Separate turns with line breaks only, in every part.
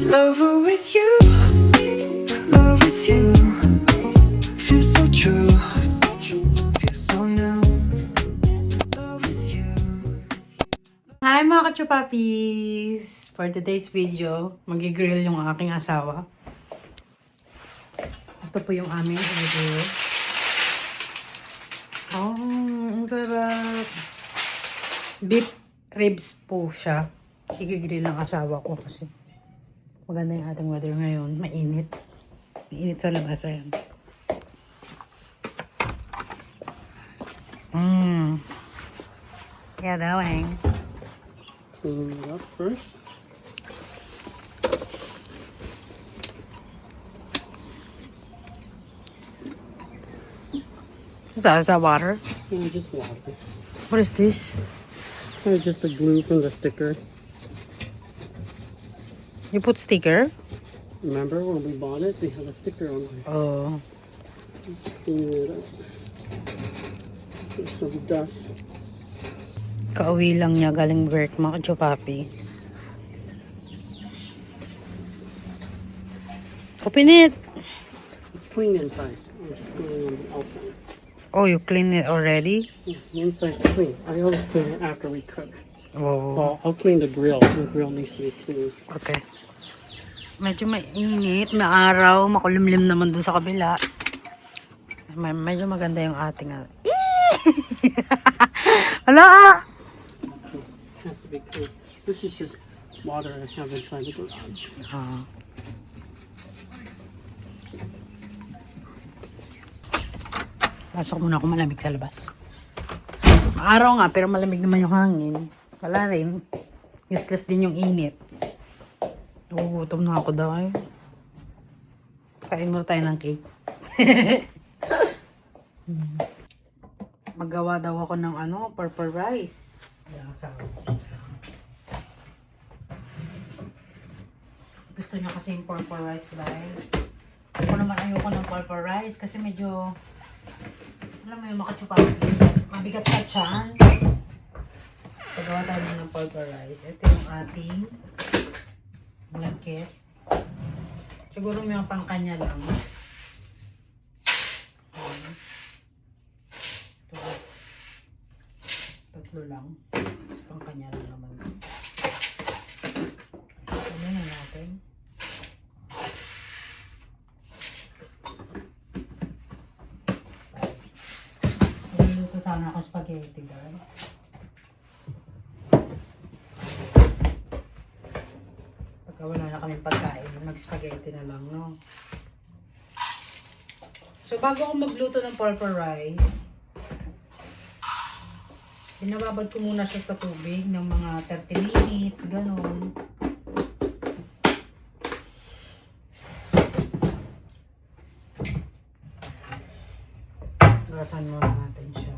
Lover with you, love with you. Feels so true, feels so new. Love with you.
Hi mga kachupapis! For today's video, magigrill yung aking asawa. Ito po yung aming grill. Oh, ang sarap! Beef ribs po siya. Igigrill ng asawa ko kasi maganda yung ating weather ngayon. Mainit. Mainit sa labas. Ayan. Yeah, darling.
Clean it up first.
Is that water?
And just water.
What is this?
It's just the glue from the sticker.
You put sticker?
Remember when we bought it? They had a sticker on there.
Oh.
Clean it up. There's some dust.
Kauwi lang niya galing work mga kachupapi. Open it!
It's clean inside. I'm just cleaning on the outside.
Oh, you clean it already?
Yeah, the inside's clean. I always clean it after we cook.
Oh.
Well, I'll clean the grill. The grill needs to be clean.
Okay. Medyo mainit, may araw, makulimlim naman dun sa kabila. Medyo maganda yung ating Hala!
It has to be clean. This is just water I have inside the garage.
Ah. Pasok muna ako, malamig sa labas. Maaraw nga, pero malamig naman yung hangin. Wala rin. Useless din yung init. Nagugutom na ako daw eh. Kain muna tayo ng cake. Magawa daw ako ng purple rice. Gusto niya kasi yung purple rice dahil ako naman ayoko ng purple rice kasi medyo alam mo yung makachupang mabigat ka tiyan. Pagawa tayo ng purple rice. Ito yung ating blanket. Siguro may pangkanya lang. Ito. Tatlo lang. Tapos pangkanya lang naman. Ano na natin? Magluluto sana ako spaghetti, guys. Pagka wala na kami pagkain, mag-spaghetti na lang, no? So, bago ako magluto ng purple rice, binababad ko muna siya sa tubig ng mga 30 minutes, ganun. Gasan muna natin siya.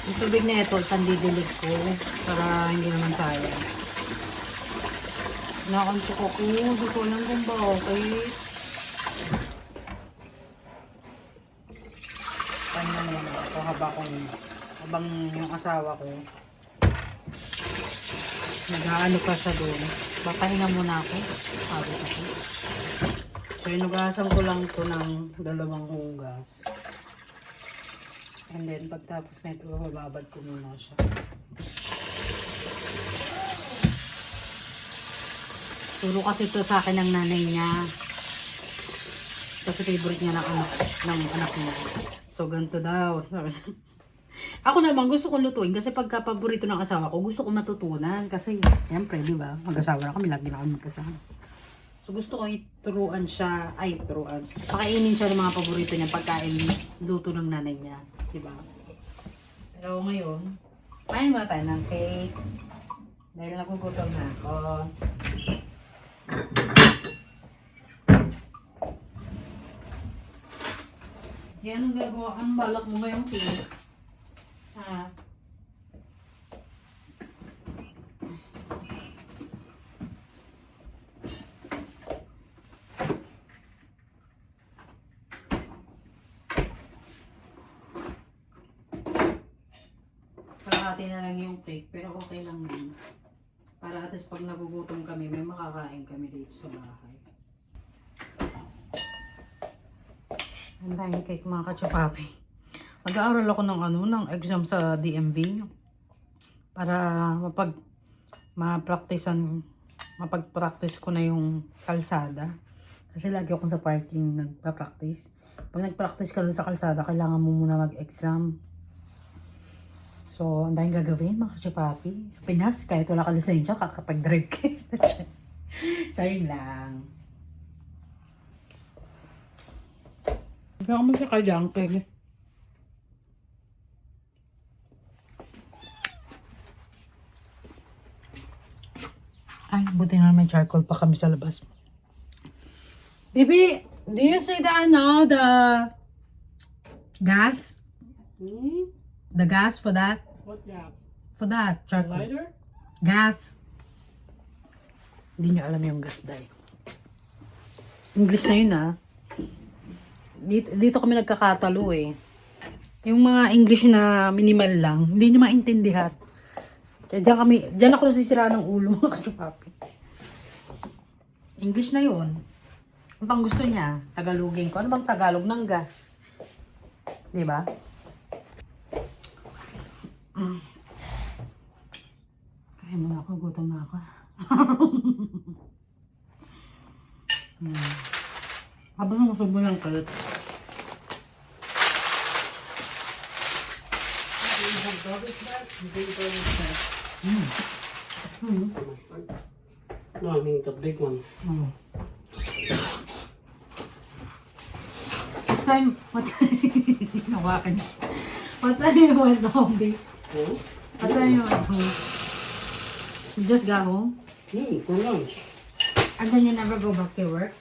Yung tubig na ito, pandidilig ko para hindi naman sayang. Nakantok ako, hindi ko alam kung bakit. Paano naman ako habang yung asawa ko nag-aano pa siya doon. Bakahinga muna ako. Sabi ako. So, inugasan ko lang ito ng 2 hugas. And then, pagtapos na ito, bababad ko muna siya. Turo kasi ito sa akin ng nanay niya. Kasi favorite niya ng anak niya. So, ganito daw. Ako naman gusto kong lutuin kasi pagka paborito ng asawa ko, gusto ko matutunan. Kasi, siyempre, di ba? Mag-asawa na kami, lagi na kami magkasama. So, gusto ko ituruan siya, pakainin siya ng mga paborito niya pagkain luto ng nanay niya. Di ba? Pero ngayon, kain muna tayo ng cake. Dahil nagugutom na ako. Yan ang gagawa. Anong balak mo ngayong cake? Ha? Kalahati na lang yung cake, pero okay lang yun. Para at least pag nagugutom kami, may makakain kami dito sa bahay. Ang dahil cake mga kachapapi. Mag-aaral ako ng exam sa DMV para mapag-practice ko na yung kalsada. Kasi lagi akong sa parking nagpa-practice. Pag nag-practice ka dun sa kalsada, kailangan mo muna mag-exam. So, ang daming gagawin mga kachapapi. Sa Pinas, kahit wala ka lisensya, kakapag-drive ka. Sorry lang. Hindi ako masakal dyan, kaya. Ay, buti na may charcoal pa kami sa labas. Baby, do you see the gas?
Hmm?
The gas for that?
What gas?
For that, charcoal.
Lighter?
Gas. Hindi nyo alam yung gas, day. English na yun, ah. Dito kami nagkakatalo, eh. Yung mga English na minimal lang, hindi nyo maintindihan. Kaya dyan ako nasisira ng ulo, mga kachupapi. English na yun. Ano bang gusto niya? Tagalogin ko. Ano bang Tagalog ng gas? Diba? Kaya mo na ako, gutom na ako. Habang nakusog mo ng kalit.
No, I mean the big one.
What time, nawakan niya. What time you went home, babe?
Hmm?
What time you went home? You just got home?
For lunch.
And then you never go back to work?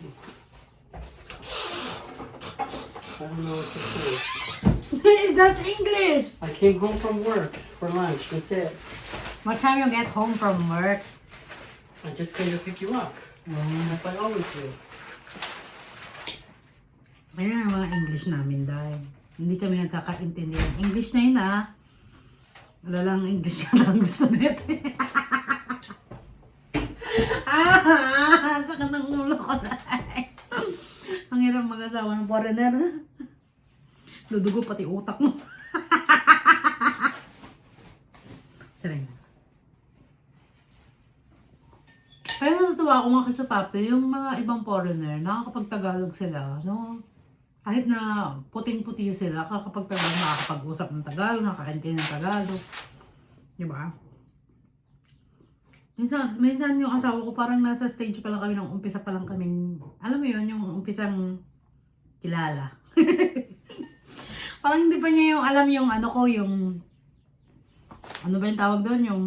I don't know what to say.
That's English!
I came home from work for lunch. That's it.
What time you get home from work?
I just came to pick you up. That's what I always do.
Kaya mga English namin dahil hindi kami nagkakaintindihan. English na yun ah. Wala lang English na lang gusto natin. Sakit ng ulo ko dahil. Ang hirap mag-asawa ng foreigner. Dudugo pati utak mo. Saray na. Kaya natutuwa ako mga kasapapi, yung mga ibang foreigner, nakakapag-Tagalog sila. No? Kahit na puting-puti sila, kakapag-Tagalog, nakakapag-usap ng Tagalog, nakakaintindi ng Tagalog. Diba? Minsan yung asawa ko parang nasa stage pa lang kami, nung umpisa pa lang kaming, alam mo yun, yung umpisang kilala. Parang hindi pa niya yung alam yung ano ko, yung, ano ba yung tawag doon, yung,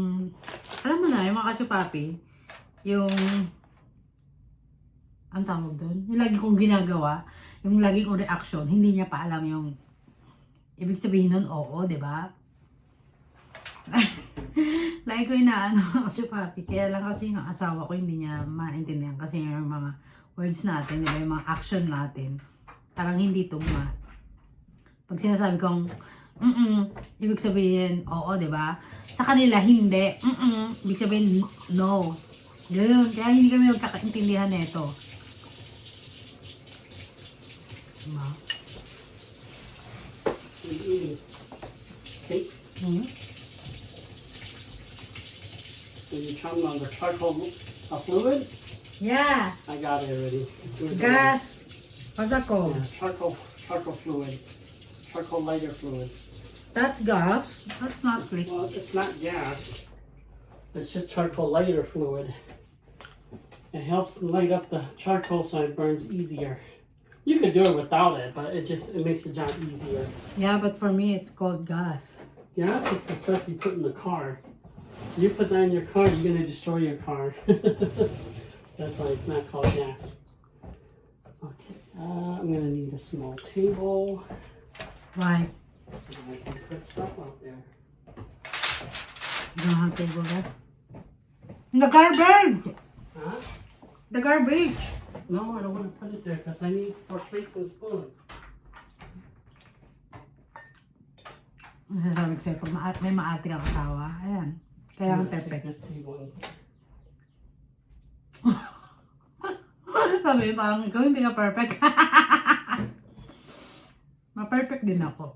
alam mo na, yung mga kachupapi, yung, ang tawag doon, yung lagi kong ginagawa, yung lagi kong reaction, hindi niya pa alam yung, ibig sabihin nun, oo, di ba? Lagi ko inaano kasi papi, kaya lang kasi yung asawa ko hindi niya maintindihan kasi yung mga words natin, di ba, yung mga action natin, parang hindi tugma. Pag sinasabi kong, ibig sabihin, oo, di ba? Sa kanila, hindi, ibig sabihin, no. Ganun, kaya hindi kami magkakaintindihan nito. Diba?
Okay. So you turn on the charcoal fluid?
Yeah,
I got it already.
gas. What's that
Yeah,
called?
charcoal fluid. Charcoal lighter fluid.
That's gas. That's not liquid.
Well, it's not gas. It's just charcoal lighter fluid. It helps light up the charcoal so it burns easier. You could do it without it, but it makes the job easier.
Yeah, but for me, it's called gas.
Gas is the stuff you put in the car. You put that in your car, you're gonna destroy your car. That's why it's not called gas. Okay, I'm gonna need a small table.
Why?
I can put stuff out there.
You don't have table there? The garbage!
Huh?
The garbage!
No, I don't want to put it there because I need for plates and spoons.
Masasabi ko sa'yo, pag may maarte kang asawa, ayan. Kaya ang
I'm gonna take
perfect.
this table and
Sabi, parang ikaw hindi ka perfect. Ma-perfect din ako.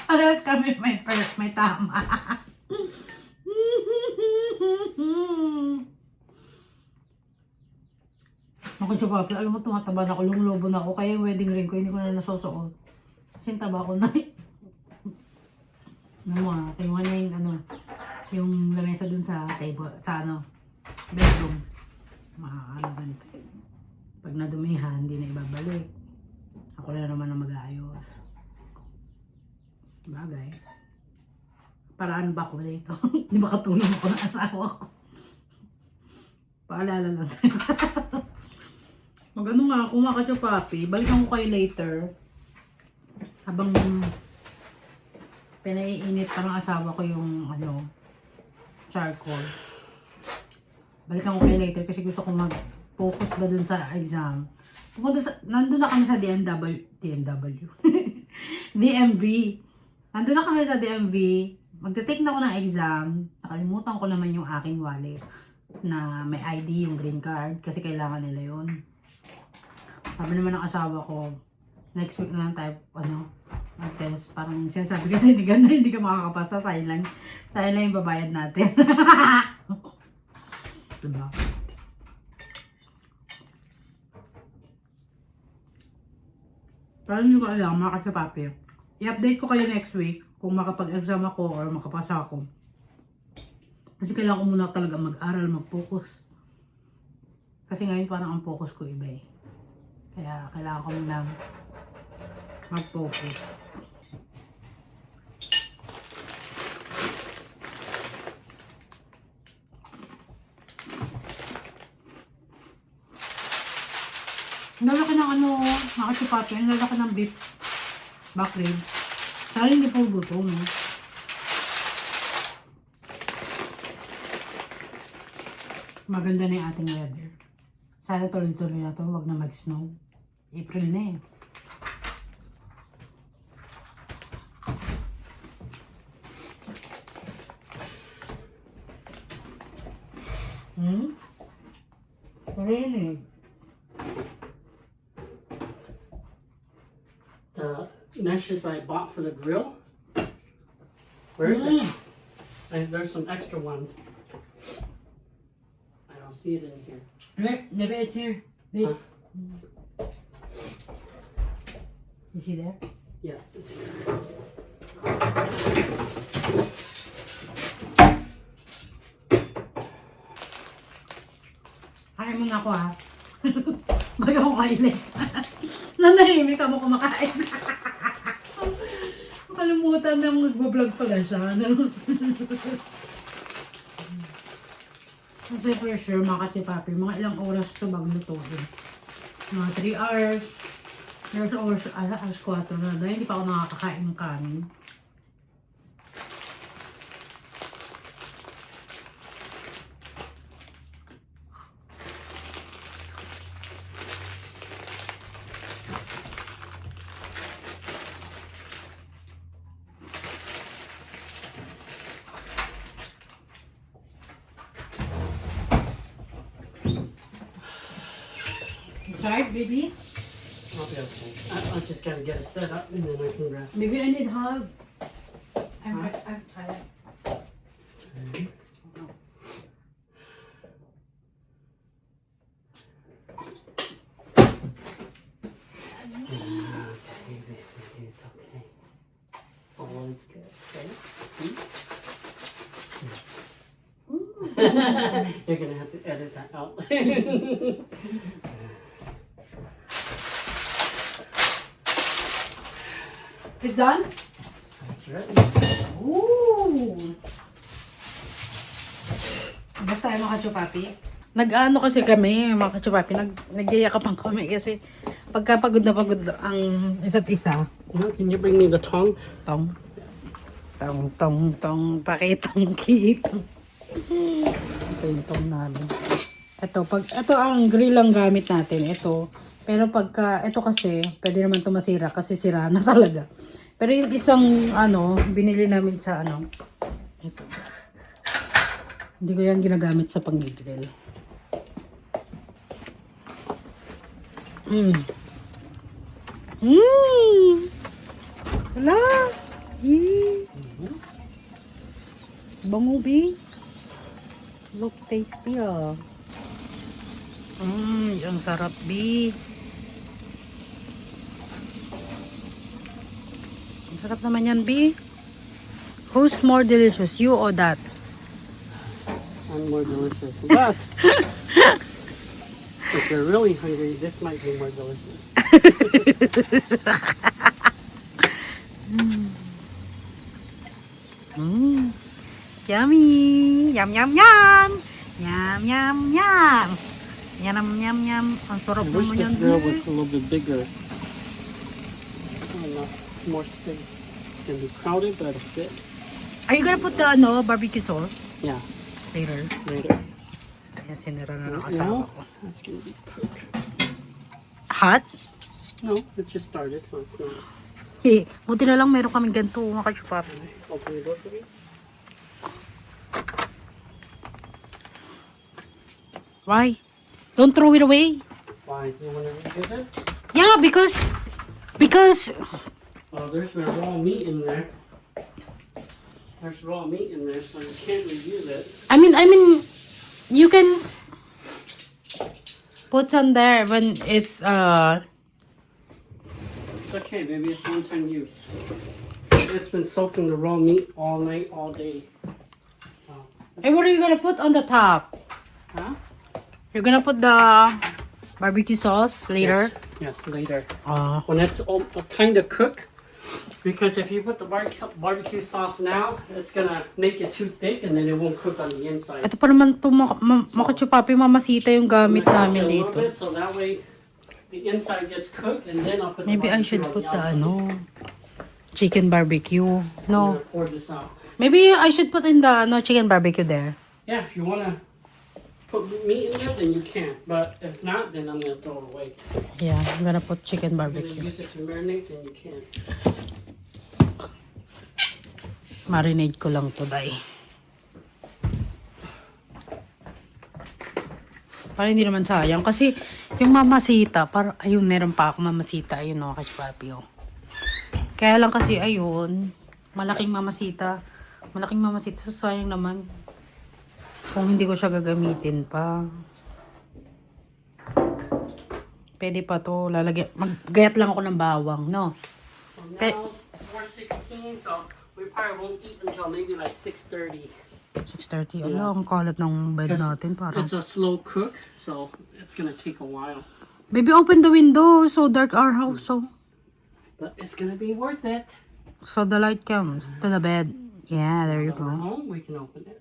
Parehas kami may tama. Ako siya pa, alam mo tumataba na ako, lumulobo na ako, kaya yung wedding ring ko, hindi ko na nasusuot. Kasi yung taba ko na ano mo kinuha na yung yung lamesa dun sa table, sa bedroom. Ano ganito. Pag nadumihan, hindi na ibabalik. Ako na naman ang mag-aayos. Bagay. Paraan ba ako dito? Hindi ba katulong ako ng asawa ko? Paalala lang sa'yo. Mag-ano nga ako mga kachopapi. Balikan ko kayo later. Habang pinaiinit pa ng asawa ko yung charcoal. Balikan ko kayo later kasi gusto ko mag-focus ba dun sa exam. Nandun na kami sa DMV. Nandun na kami sa DMV. Magte-take na ako ng exam. Nakalimutan ko naman yung aking wallet na may ID, yung green card. Kasi kailangan nila yun. Sabi naman ng asawa ko, next week na lang tayo, mag-test. Parang sinasabi kasi ni Ganda, hindi ka makakapasa. Sayang lang yung babayad natin. Diba? Parang hindi ko alam, mga kasapapi. I-update ko kayo next week kung makapag-exam ako or makapasa ako. Kasi kailangan ko muna talaga mag-aral, mag-focus. Kasi ngayon parang ang focus ko iba eh. Kaya kailangan ko muna mag-focus. Ang lalaki ng mga kasapapi, ang lalaki ng beef back ribs. Sana hindi po gutom, no? Maganda na yung ating weather. Sana tuloy-tuloy na ito. Huwag na mag-snow. April na eh. Really?
The meshes I bought for the grill. Where is it? There's some extra ones. I don't see it in here.
Right, maybe it's here. Babe.
Huh?
You see there?
Yes, it's here.
Kain muna ako ha. Bago ako kailit. Nanahimik ako kumakain. Makalimutan na mag-vlog pala siya. Kasi for sure, mga katipapi, mga ilang oras ito maglutuin. Mga 3 hours. There's alas 4 na. Dahil hindi pa ako nakakakain ng kanin. Tired, baby?
I'll be okay. I just gotta get it set up and then I can rest.
Baby, I need hug. I'm tired.
Okay. It's okay. All is good. Okay? You're gonna have to edit that out.
It's done?
That's right.
Ooh! Basta tayo mga kachupapi. Nag-ano kasi kami, mga kachupapi, nagyayakapan kami kasi pagkapagod na pagod ang isa't isa.
Can you bring me the tongue?
Tong, pakitong, kitong. Ito yung tong namin. Ito ang grill ang gamit natin, ito. Pero ito kasi, pwede naman ito masira kasi sira na talaga. Pero yung isang, binili namin sa, ito. Hindi ko yan ginagamit sa pang-grill. Mm. Mmm. Wala. Yee. Bango, B. Look tasty, ah. Ang sarap, B. Ang sarap naman yan, B. Who's more delicious, you or that?
I'm more delicious. But if you're really hungry, this might be more delicious.
Yummy! Yum, yum, yum! Yum, yum, yum! Yum, yum, yum. Ang
I
sarap
wish
naman yan,
this grill
B.
was a little bit bigger. Enough, more space. It's gonna be crowded, but it'll fit.
Are you gonna put the barbecue sauce
Yeah,
later?
later.
Ayan, sinira na ng
Right
asawa
now,
ko.
that's gonna be cooked.
Hot?
No, it just started, so it's gonna.
Buti na lang meron kaming ganito, mga kachupap.
Open the door for me.
Why? Don't throw it away.
Why? You wanna reuse it?
Yeah, because
Well, there's no raw meat in there. There's raw meat in there, so you can't reuse it.
I mean you can put some there when it's
It's okay, maybe it's one-time use. It's been soaking the raw meat all night, all day. So,
Hey, what are you gonna put on the top?
huh?
You're gonna put the barbecue sauce later?
Yes, later.
Oh.
When it's kind of cooked, because if you put the barbecue sauce now, it's gonna make it too thick and then it won't cook on the inside.
Ito pa naman po mga chupapi, mamasita yung gamit
I'm gonna
namin
toast it a little
dito.
bit, so that way the inside gets cooked and then I'll put
Maybe
the
I should
barbecue
put
on
the
outside.
chicken barbecue.
I'm
No.
gonna pour this out.
Maybe I should put in the chicken barbecue there.
Yeah, if you wanna put meat in there, then you can. But if not, then I'm gonna throw it away.
Yeah, I'm gonna put chicken
If you're
barbecue.
gonna use it to marinate, then you can.
Marinate ko lang to, day. Para hindi naman sayang. Kasi yung mamasita, ayun, meron pa ako mamasita. Ayun, no, kachupapi, oh. Kaya lang kasi, ayun, malaking mamasita. Malaking mamasita, so sayang naman. Kung hindi ko siya gagamitin pa. Pwede pa to, lalagyan. Maggayat lang ako ng bawang, no?
So now, 4:16, so we probably won't eat until maybe like 6:30.
6:30. Ala, ang kalat ng bed natin. Parang.
It's a slow cook, so it's gonna take a while.
Baby, open the window. So dark our house.
But it's gonna be worth it.
So the light comes to the bed. Yeah, there you
When we're
go.
home, we can open it.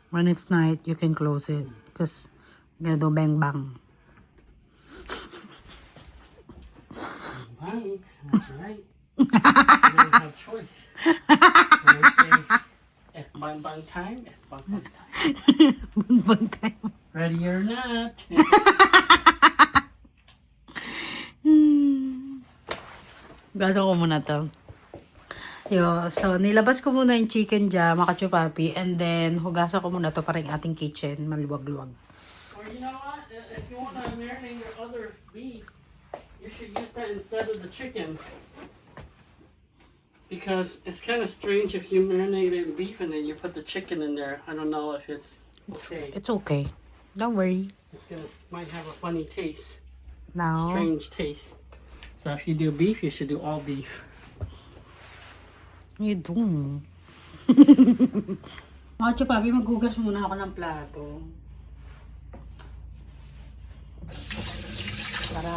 When it's night, you can close it. Because you're gonna do bang bang.
Bye. That's right. You don't have choice. When we say, at bang bang time, at bang bang time.
Bang time.
Ready or not.
Gasa ko muna to. So, nilabas ko muna yung chicken dyan, mga kachupapi. And then, hugasan ko muna to para yung ating kitchen. Maluwag-luwag.
Or you know what? If you want to marinate your other beef, you should use that instead of the chicken. Because it's kind of strange if you marinated beef and then you put the chicken in there. I don't know if it's okay.
It's okay. Don't worry.
Might have a funny taste.
Now,
Strange taste. So if you do beef, you should do all beef.
you do. Mga chupapi, maghugas muna ako ng plato. Para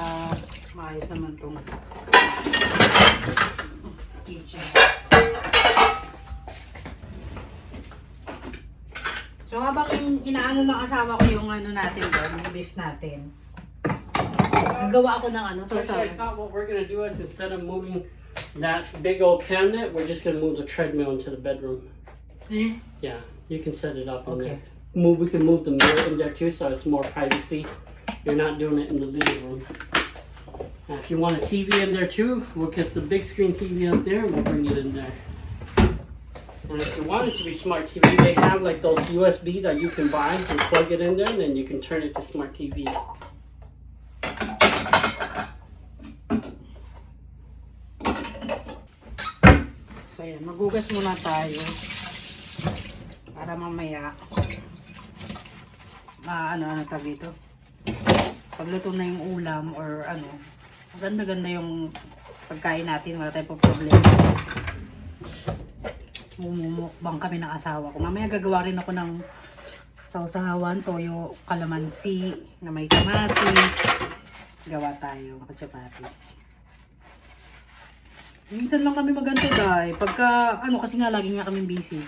maayos naman itong kitchen. So habang inaano ng asawa ko yung ano natin doon, yung beef natin. Nagawa ako ng ano,
So I
sausawan.
thought what we're gonna do is instead of moving that big old cabinet, we're just gonna move the treadmill into the bedroom.
Eh?
Yeah, you can set it up in
Okay.
there. We can move the mirror in there too, so it's more privacy. You're not doing it in the living room. And if you want a TV in there too, we'll get the big screen TV up there and we'll bring it in there. And if you want it to be smart TV, they have like those USB that you can buy and plug it in there, and then you can turn it to smart TV.
Maghugas muna tayo. Para mamaya, ano tawag dito? Pagluto na yung ulam or ano, ganda-ganda yung pagkain natin, wala tayong problema. Mumukbang kami ng asawa ko. Mamaya gagawa rin ako ng sausawan, toyo, kalamansi, na may kamatis. Gawa tayo, katsapati. Minsan lang kami maganto dahil pagka, ano kasi nga lagi nga kami busy.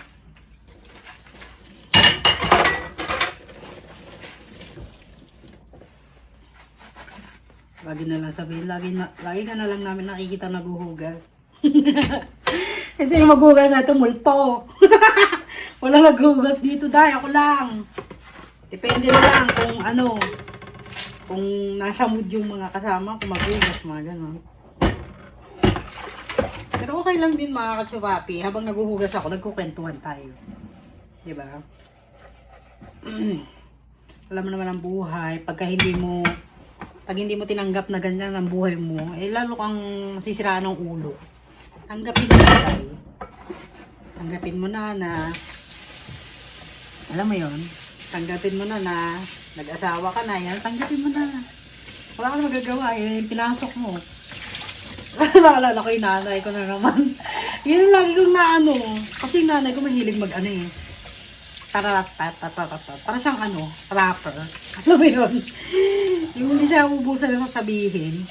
Lagi na lang sabihin, lagi ka na lang namin nakikita naghuhugas. Kasi yung maghugas na ito, multo. Walang naghuhugas dito dahil ako lang. Depende na lang kung ano, kung nasa mood yung mga kasama, kung maghugas, mga gano'n. Pero okay lang din mga katsupapi, habang naghuhugas ako, nagkukwentuhan tayo. Diba? Alam mo naman ang buhay, pag hindi mo tinanggap na ganyan ang buhay mo, eh lalo kang sisiraan ng ulo. Tanggapin mo tayo. Tanggapin mo na alam mo yon, tanggapin mo na nag-asawa ka na, yan, tanggapin mo na. Wala kang magagawa, eh, pinasok mo. Naalala ko yung nanay ko na naman. Yun lagi kong naano. Kasi yung nanay ko mahilig mag-ano eh. Para siyang ano, rapper. Alam mo yun? Yung hindi siya ubusan na sasabihin.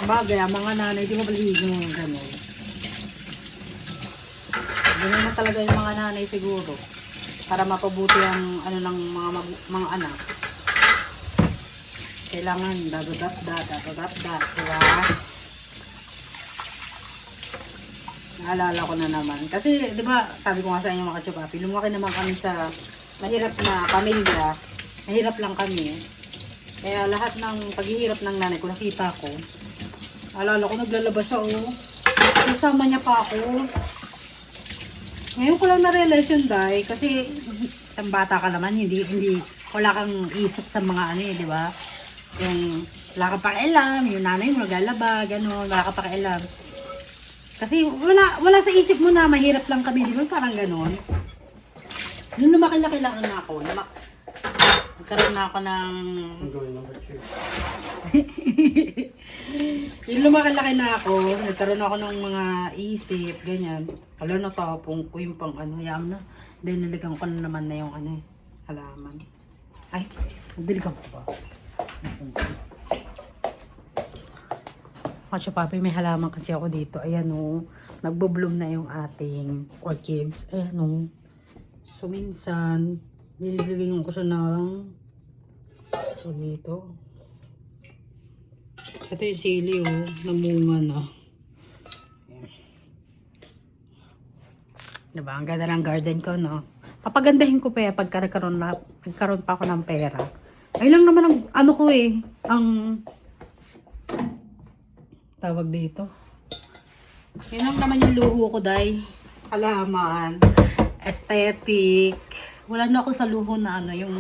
Bagay, ang mga nanay, di mo baligin yung gano'n. Ganyan na talaga yung mga nanay siguro. Para mapabuti ang ano ng mga anak. Kailangan dadadapda, diba? Naalala ko na naman. Kasi, di ba, sabi ko nga sa inyo mga katsupapi, lumaki naman kami sa mahirap na pamilya. Mahirap lang kami. Kaya lahat ng paghihirap ng nanay ko, nakita ko. Naalala ko, naglalabas siya, oh. Kasama niya pa ako. Ngayon ko lang na-realize yun, Day. Kasi, isang bata ka naman, wala kang isip sa mga ano eh, di ba? Yung, wala ka pakialam, yung nanay mo naglalaba, gano'n, wala ka pakialam. Kasi wala sa isip mo na mahirap lang kami, di ba? Parang gano'n. Nung lumaki-laki lang na ako, nagkaroon na ako ng...
I'm going number 2.
Yung lumaki-laki na ako, nagkaroon ako ng mga isip, ganyan. Alam na tapong ko yung pang ano, yam na. Dahil naligang ko na naman na yung ano eh, halaman. Ay, nagdiligang ko ba? Mga papi, may halaman kasi ako dito. Ayan o, nagbo-bloom na yung ating orchids. Ayan o. So, minsan, nililigang ko siya ng so, dito. Ito yung sili o, namunga na. Ayan. Diba, ang ganda ng garden ko, no? Papagandahin ko pa eh, pagka nagkaroon pa ako ng pera. Ay lang naman ang, ano ko eh, ang tawag dito. Yun lang naman yung luho ko, Day. Halaman, aesthetic. Wala na ako sa luho na ano, yung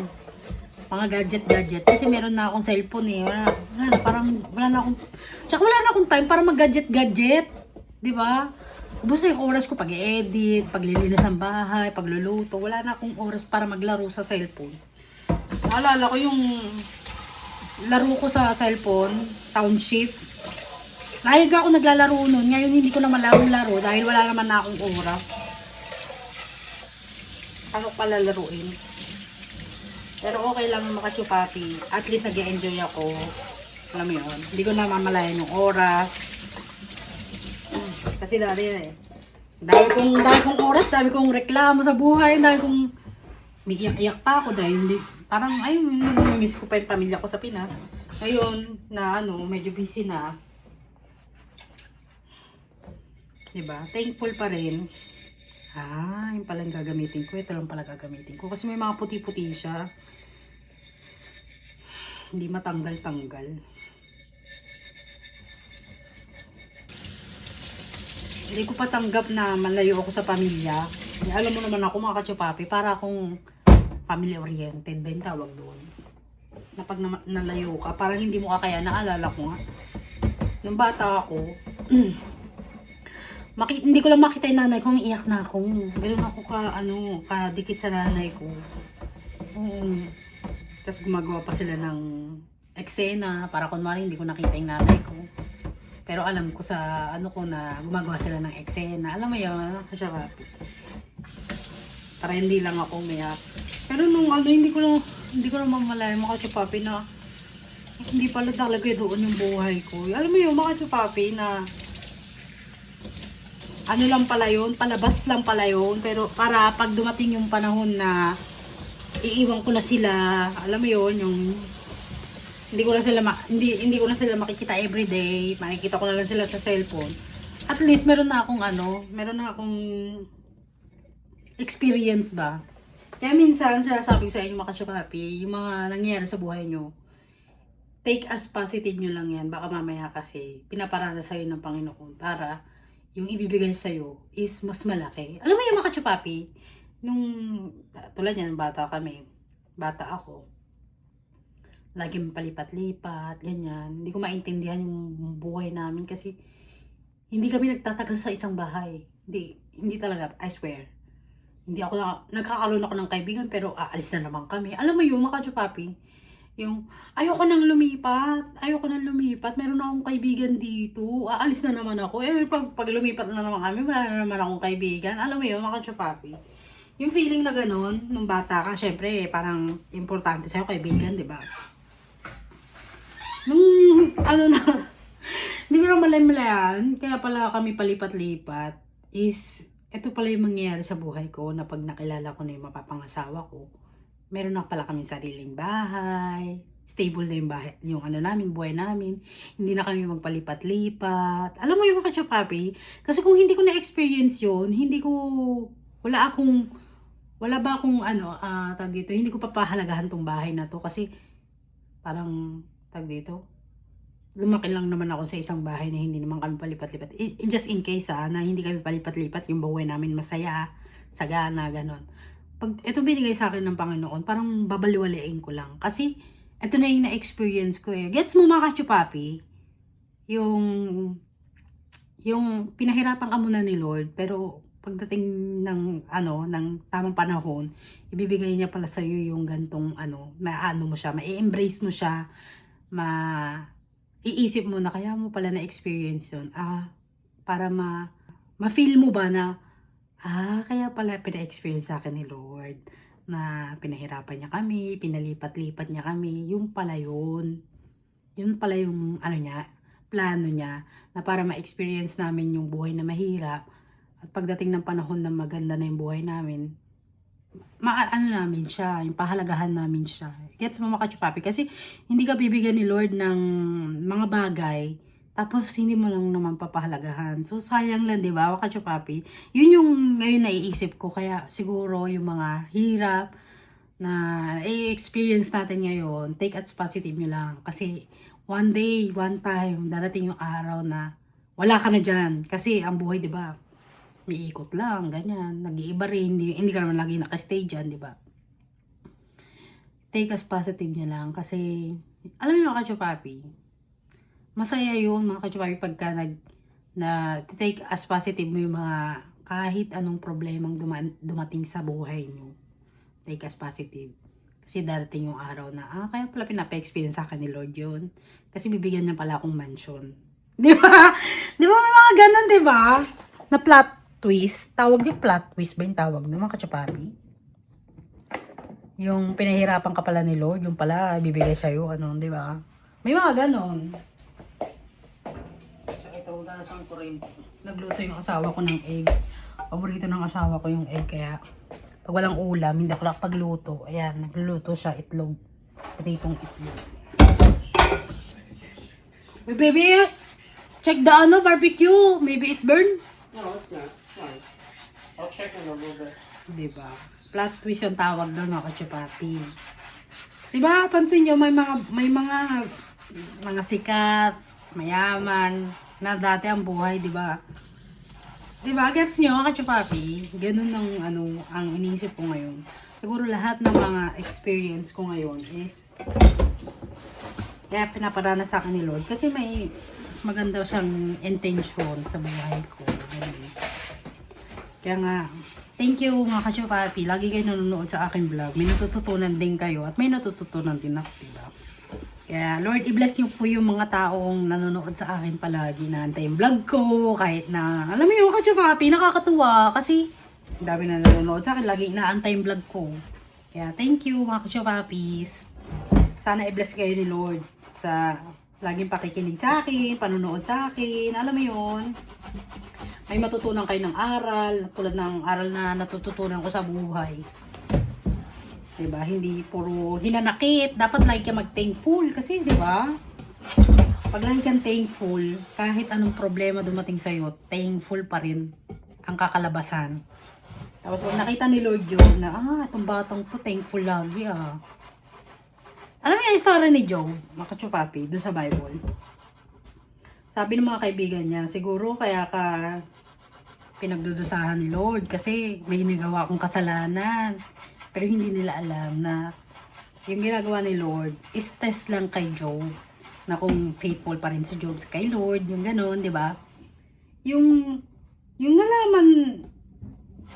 mga gadget. Kasi meron na akong cellphone eh. Wala na akong time para mag-gadget. Di ba? Ubus na yung oras ko pag-edit, paglilinis ng bahay, pagluluto. Wala na akong oras para maglaro sa cellphone. Naalala ko yung laro ko sa cellphone, Township. Dahil ako naglalaro nun, ngayon hindi ko na malaro-laro dahil wala naman na akong oras. Ano pala laruin? Pero okay lang makachupati. At least nag-enjoy ako. Alam mo yun? Hindi ko na mamalayan yung oras. Kasi dami kong oras, dami kong reklamo sa buhay, dami kong may iyak pa ako dahil hindi, parang ayun, namimiss ko pa yung pamilya ko sa Pinas. Ngayon, na ano, medyo busy na. Diba? Thankful pa rin. Yung palang gagamitin ko. Ito lang pala gagamitin ko. Kasi may mga puti-puti siya. Hindi matanggal-tanggal. Hindi ko pa tanggap na malayo ako sa pamilya. Alam mo naman ako mga katsupapi, para akong family-oriented ba yung tawag doon. Na pag nalayo ka, parang hindi mo kakaya, naalala ko nga. Nung bata ako, hindi ko lang makita yung nanay ko, iyak na ako. Ganun ako kadikit sa nanay ko. Tapos gumagawa pa sila ng eksena para kunwari hindi ko nakita yung nanay ko. Pero alam ko sa ko na gumagawa sila ng eksena. Alam mo yun, kasi para hindi lang ako umiyak. Pero nung hindi ko naman malaya mga kachupapi na hindi pala talaga doon yung buhay ko. Alam mo yun mga kachupapi na lang pala yun, palabas lang pala yun. Pero para pag dumating yung panahon na iiwan ko na sila, alam mo yun, yung hindi ko na sila makikita everyday, makikita ko na lang sila sa cellphone. At least meron na akong experience ba. Kaya minsan sabi ko sa inyo mga kachupapi, yung mga nangyayari sa buhay nyo, take as positive nyo lang yan. Baka mamaya kasi pinaparada sa'yo ng Panginoon para yung ibibigay sa'yo is mas malaki. Alam mo yung mga kachupapi, nung tulad yan, bata ako, laging palipat-lipat, ganyan. Hindi ko maintindihan yung buhay namin kasi hindi kami nagtatagal sa isang bahay. Hindi talaga, I swear. Nagkakaroon ako ng kaibigan pero aalis na naman kami. Alam mo yung mga kachupapi, yung ayoko nang lumipat, meron na akong kaibigan dito, aalis na naman ako. Pag lumipat na naman kami, wala na naman akong kaibigan. Alam mo yun mga kachupapi, yung feeling na ganun, nung bata ka, syempre, parang importante sa'yo kaibigan, di ba? Nung, hindi ko na malayan, kaya pala kami palipat-lipat, is, ito pala yung mangyayari sa buhay ko, na pag nakilala ko na yung mapapangasawa ko, meron na pala kami sariling bahay, stable na yung bahay, yung buhay namin, hindi na kami magpalipat-lipat. Alam mo yung mga kachupapi, kasi kung hindi ko na-experience yun, hindi ko papahalagahan tong bahay na to kasi parang lumaki lang naman ako sa isang bahay na hindi naman kami palipat-lipat. Just in case na hindi kami palipat-lipat, yung buhay namin masaya, sagana, ganon. Pag ito binigay sa akin ng Panginoon, parang babaliwalain ko lang. Kasi ito na yung na-experience ko eh. Gets mo mga kachupapi? Yung pinahirapan ka muna ni Lord, pero pagdating ng tamang panahon, ibibigay niya pala sa iyo yung gantong mo siya, ma-embrace mo siya, iisip mo na kaya mo pala na-experience yun. Para ma-feel mo ba na kaya pala pina-experience sa akin ni Lord na pinahirapan niya kami, pinalipat-lipat niya kami, yung pala yun. Yun pala yung plano niya na para ma-experience namin yung buhay na mahirap. At pagdating ng panahon na maganda na yung buhay namin, namin siya, yung pahalagahan namin siya. Gets mo mga kachupapi? Kasi hindi ka bibigyan ni Lord ng mga bagay, tapos hindi mo lang naman papahalagahan. So sayang lang, di ba mga kachupapi? Yun yung ngayon naiisip ko, kaya siguro yung mga hirap na i-experience natin ngayon, take as positive nyo lang. Kasi one day, one time, darating yung araw na wala ka na dyan. Kasi ang buhay, di ba? May ikot lang, ganyan. Nag-iiba rin. Hindi ka naman lagi nakastay dyan, di ba? Take as positive nyo lang. Kasi, alam nyo mga kachupapi, masaya yun mga kachupapi pagka take as positive mo yung mga kahit anong problemang dumating sa buhay nyo. Take as positive. Kasi darating yung araw na, kaya pala pinapa-experience sa akin ni Lord yun. Kasi bibigyan niya pala akong mansion. Di ba? Di ba may mga ganun, di ba? Na plot twist. Tawag yung plot twist ba yung tawag ng mga kachupapi? Yung pinahirapan ka pala ni Lord, yung pala bibigay sa'yo, di ba? May mga ganon. So, ito, ugasan ko rin. Nagluto yung asawa ko ng egg. Paborito ng asawa ko yung egg, kaya pag walang ulam, hindi ako nakapagluto. Ayan, nagluluto siya, itlog. Pritong itlog. Hey, baby! Check the barbecue. Maybe it burned.
No, it's not. Fine. I'll check in a little bit.
Diba? Plot twist yung tawag doon mga kachupapi. Diba? Pansin nyo, may mga sikat, mayaman, na dati ang buhay, diba? Diba? Gets nyo mga kachupapi? Ganun ang iniisip ko ngayon. Siguro lahat ng mga experience ko ngayon is kaya pinaparana sa akin ni Lord. Kasi may mas maganda siyang intention sa buhay ko. Ganun. Kaya nga, thank you mga kachupapi. Lagi kayo nanonood sa aking vlog. May natututunan din kayo at may natututunan din ako, diba? Kaya Lord, i-bless niyo po yung mga taong nanonood sa akin palagi na antay yung vlog ko. Kahit na, alam mo yung kachupapi, nakakatuwa kasi ang dami na nanonood sa akin. Lagi inaantay yung vlog ko. Kaya thank you mga kachupapis. Sana i-bless kayo ni Lord sa laging pakikinig sa akin, panonood sa akin. Alam mo yun? May matutunan kayo ng aral, tulad ng aral na natututunan ko sa buhay. Diba? Hindi puro hinanakit. Dapat lagi ka mag-thankful kasi, diba? Pag lagi kang thankful, kahit anong problema dumating sa'yo, thankful pa rin ang kakalabasan. Tapos pag nakita ni Lord yun na, itong batang to, thankful lagi Alam mo yung story ni Job, mga kachupapi, doon sa Bible. Sabi ng mga kaibigan niya, siguro kaya ka pinagdudusahan ni Lord kasi may ginagawa akong kasalanan. Pero hindi nila alam na yung ginagawa ni Lord is test lang kay Job. Na kung faithful pa rin si Job kay Lord, yung gano'n, di ba? Yung nalaman,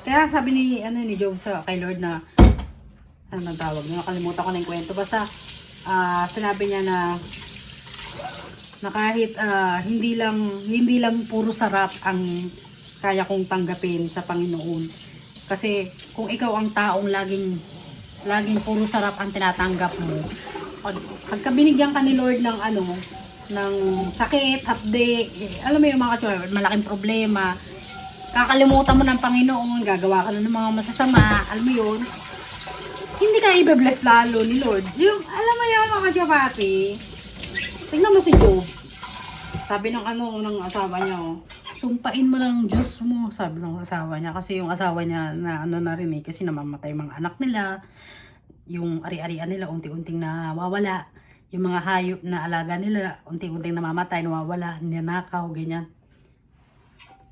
kaya sabi ni Job sa kay Lord na, ano nang tawag, nakalimutan ko na yung kwento. Basta, sinabi niya na kahit hindi lang puro sarap ang kaya kong tanggapin sa Panginoon. Kasi kung ikaw ang taong laging puro sarap ang tinatanggap mo, pagka binigyan ka ni Lord ng ng sakit, hapde, alam mo yung mga kachupapi, malaking problema, kakalimutan mo ng Panginoon, gagawa ka na ng mga masasama, alam mo yun, hindi ka i-bless lalo ni Lord. Yung, alam mo yung mga kachupapi, tingnan mo si Job. Sabi ng ng asawa niya, sumpain mo lang Diyos mo, sabi ng asawa niya. Kasi yung asawa niya na na rin kasi namamatay mga anak nila. Yung ari-arian nila, unti-unting nawawala. Yung mga hayop na alaga nila, unti-unting namamatay, nawawala, ninanakaw, ganyan.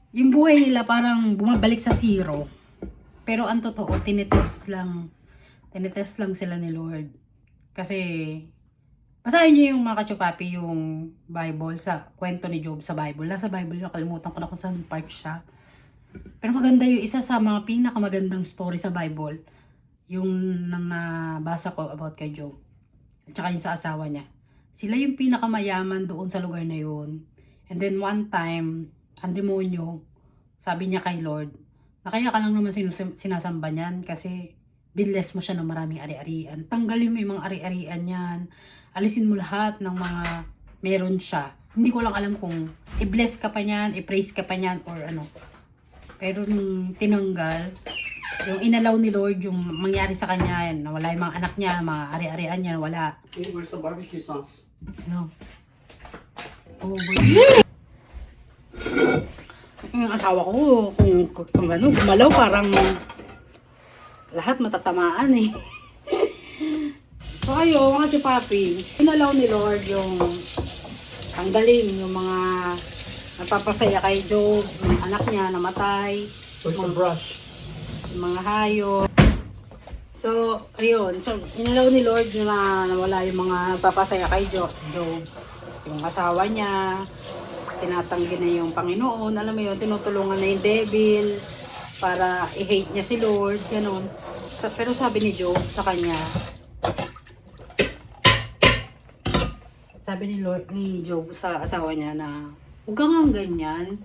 Yung buhay nila parang bumabalik sa zero. Pero ang totoo, tinitest lang sila ni Lord. Kasi, basahin niyo yung mga kachupapi, yung Bible, sa kwento ni Job sa Bible. Nasa Bible yun, kalimutan ko na kung saan part siya. Pero maganda yung isa sa mga pinakamagandang story sa Bible. Yung nabasa ko about kay Job. At saka yung sa asawa niya. Sila yung pinakamayaman doon sa lugar na yun. And then one time, ang demonyo, sabi niya kay Lord, na kaya ka lang naman sinasamba niyan kasi binless mo siya ng maraming ari-arian. Tanggalin mo yung mga ari-arian yan. Alisin mo lahat ng mga meron siya. Hindi ko lang alam kung i-bless ka pa niyan, i-praise ka pa niyan, or ano. Pero nung tinanggal, yung inalaw ni Lord, yung mangyari sa kanya, yan, nawala yung mga anak niya, mga ari-arian niya, nawala.
Hey, where's the barbecue sauce?
Ano? Oh, yung asawa ko, kung ano, gumalaw, parang lahat matatamaan eh. So ayo, mga chupapi, inalaw ni Lord yung tanggalin yung mga nagpapasaya kay Job, yung anak niya namatay,
Where's the brush?
yung mga hayop. So, ayun. So, inalaw ni Lord na nawala yung mga nagpapasaya kay Job. Yung asawa niya, tinatanggi na yung Panginoon. Alam mo yun, tinutulungan na yung devil para i-hate niya si Lord. Ganun. Pero sabi ni Job sa kanya, sabi ni Job sa asawa niya na huwag kang ganyan.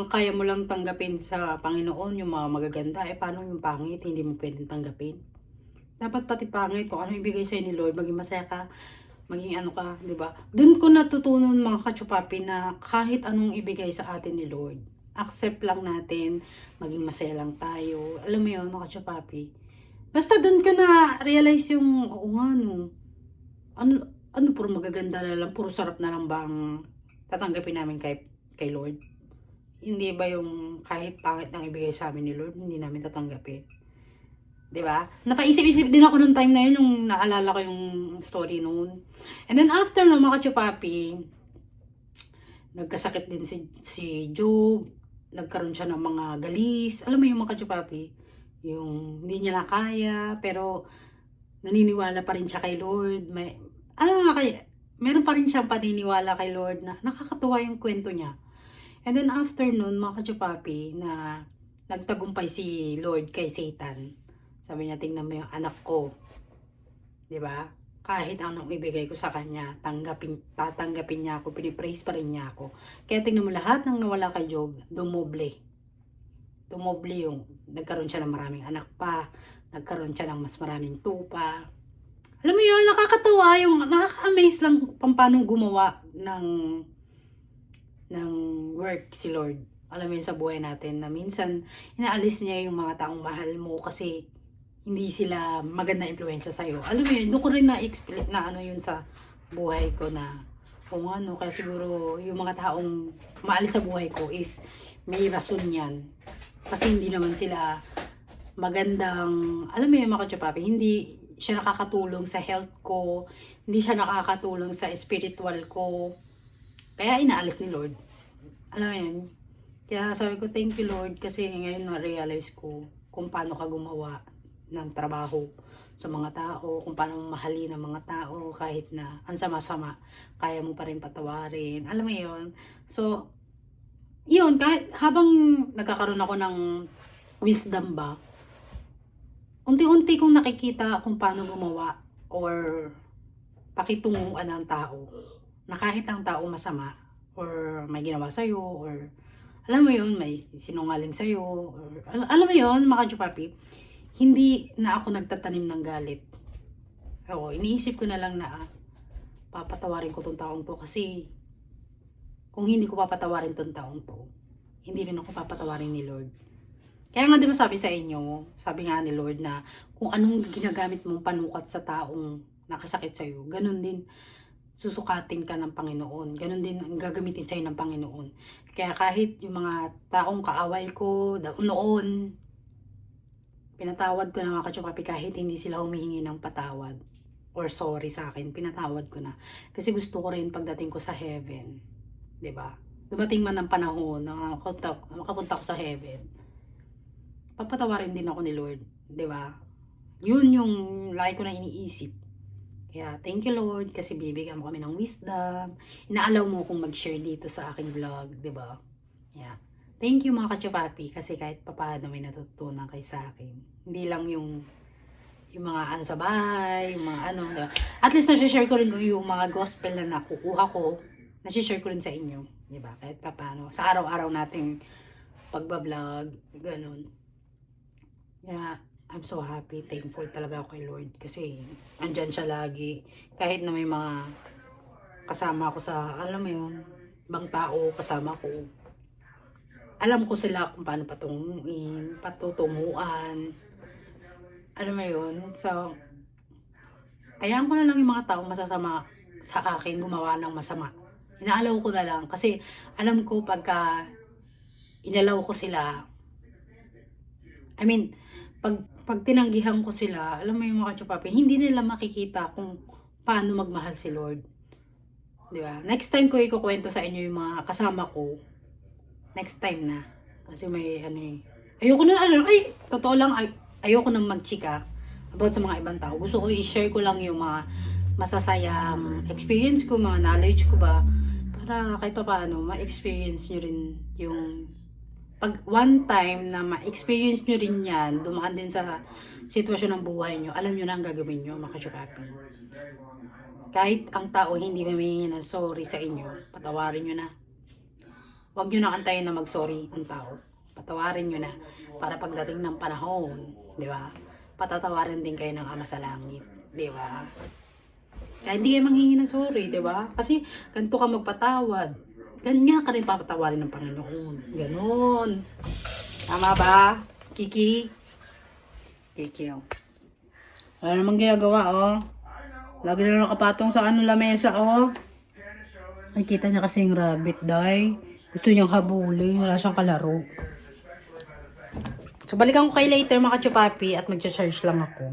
Kaya mo lang tanggapin sa Panginoon yung mga magaganda. Paano yung pangit? Hindi mo pwedeng tanggapin. Dapat pati pangit, kung ano ibigay sa'yo ni Lord, maging masaya ka, maging ano ka, di ba? Doon ko natutunan mga kachupapi na kahit anong ibigay sa atin ni Lord, accept lang natin, maging masaya lang tayo. Alam mo yun, mga kachupapi. Basta doon ka na realize yung, oo nga no, ano puro magaganda na lang, puro sarap na lang bang tatanggapin namin kay Lord? Hindi ba yung kahit pangit nang ibigay sa amin ni Lord, hindi namin tatanggapin? Diba? Napaisip-isip din ako nung time na yun, yung naalala ko yung story noon. And then after no, mga kachupapi, nagkasakit din si Job, nagkaroon siya ng mga galis. Alam mo yung mga kachupapi, yung hindi niya na kaya, pero naniniwala pa rin siya kay Lord. Alam mo nga meron pa rin siyang paniniwala kay Lord na nakakatuwa yung kwento niya. And then after nun, mga kachupapi, na nagtagumpay si Lord kay Satan. Sabi niya, tingnan mo yung anak ko. 'Di ba? Kahit anong ibigay ko sa kanya, tatanggapin niya ako, pinipraise pa rin niya ako. Kaya tingnan mo lahat ng nawala kay Job, dumoble. Dumoble yung, nagkaroon siya ng maraming anak pa, nagkaroon siya ng mas maraming tupa. Alam mo yun, nakakatawa yung, nakaka-amaze lang paano gumawa ng work si Lord. Alam mo yun sa buhay natin, na minsan, inaalis niya yung mga taong mahal mo kasi hindi sila maganda impluwensya sa'yo. Alam mo yun, doon ko rin na-explain na ano yun sa buhay ko na, kung ano, kaya siguro yung mga taong maalis sa buhay ko is may rason yan. Kasi hindi naman sila magandang, alam mo yun mga kachupapi, hindi siya nakakatulong sa health ko, hindi siya nakakatulong sa spiritual ko. Kaya inaalis ni Lord. Alam mo yun? Kaya sabi ko, thank you Lord, kasi ngayon na-realize ko kung paano ka gumawa ng trabaho sa mga tao, kung paano mahalin ang mga tao kahit na ang sama-sama, kaya mo pa rin patawarin. Alam mo yun? So, yun, kahit habang nagkakaroon ako ng wisdom ba, unti-unti kong nakikita kung paano gumawa or pakitunguan ng tao na kahit ang tao masama or may ginawa sa'yo or alam mo yun, may sinungaling sa'yo or alam mo yun, mga kachupapi, hindi na ako nagtatanim ng galit. Oo, iniisip ko na lang na papatawarin ko tong taong to kasi kung hindi ko papatawarin tong taong to, hindi rin ako papatawarin ni Lord. Kaya nga di ba sabi sa inyo, sabi nga ni Lord na kung anong ginagamit mong panukat sa taong nakasakit sa'yo, ganun din susukatin ka ng Panginoon. Ganun din ang gagamitin sa'yo ng Panginoon. Kaya kahit yung mga taong kaaway ko noon, pinatawad ko na mga kachupapi kahit hindi sila humihingi ng patawad or sorry sa akin, pinatawad ko na. Kasi gusto ko rin pagdating ko sa heaven. 'Di ba? Dumating man ang panahon na makapunta ko sa heaven, papatawarin din ako ni Lord, 'di ba? Yun yung lagi ko na iniisip. Kaya thank you Lord kasi bibigyan mo kami ng wisdom. Inaalaw mo kong mag-share dito sa aking vlog, 'di ba? Yeah. Thank you mga kachupapi kasi kahit papaano may natutunan kayo sa akin. Hindi lang yung mga ano sa bahay, yung mga ano. Diba? At least nasi-share ko rin yung mga gospel na nakukuha ko. Nasi-share ko rin sa inyo, 'di ba? Kahit papaano sa araw-araw nating pagba-vlog, ganun. Yeah, I'm so happy, thankful talaga ako kay Lord kasi andyan siya lagi. Kahit na may mga kasama ko sa, alam mo yun, ibang tao kasama ko. Alam ko sila kung paano patutunguan. Alam mo yun, so, hayaan ko na lang yung mga tao masasama sa akin gumawa ng masama. Inaalaw ko na lang kasi alam ko pagka inalaw ko sila, I mean, pag tinanggihan ko sila, alam mo yung mga kachupapi, hindi nila makikita kung paano magmahal si Lord. Di ba? Next time ko ikukwento sa inyo yung mga kasama ko. Next time na. Kasi may ano eh. Ayoko na, totoo lang, ayoko nang magchika about sa mga ibang tao. Gusto ko i-share ko lang yung mga masasayang experience ko, mga knowledge ko ba, para kahit pa paano, ma-experience nyo rin yung pag one time na ma-experience nyo rin yan, dumaan din sa sitwasyon ng buhay nyo, alam nyo na ang gagawin nyo, mga kachupapi. Kahit ang tao hindi humingi ng sorry sa inyo, patawarin nyo na. Huwag nyo na antayin na mag-sorry ang tao. Patawarin nyo na para pagdating ng panahon, di ba? Patatawarin din kayo ng Ama sa Langit, di ba? Kaya hindi kayo manghingi ng sorry, di ba? Kasi ganito ka magpatawad. Ganyan ka rin papatawarin ng Panginoon. Ganon. Tama ba? Kiki? Kiki, oh. Wala namang ginagawa, oh. Lagi na nakapatong sa lamesa, oh. Nakikita niya kasi yung rabbit, day. Gusto niyang habulin. Wala siyang kalaro. So, balikan ko kay later, mga kachupapi, at magcha-charge lang ako.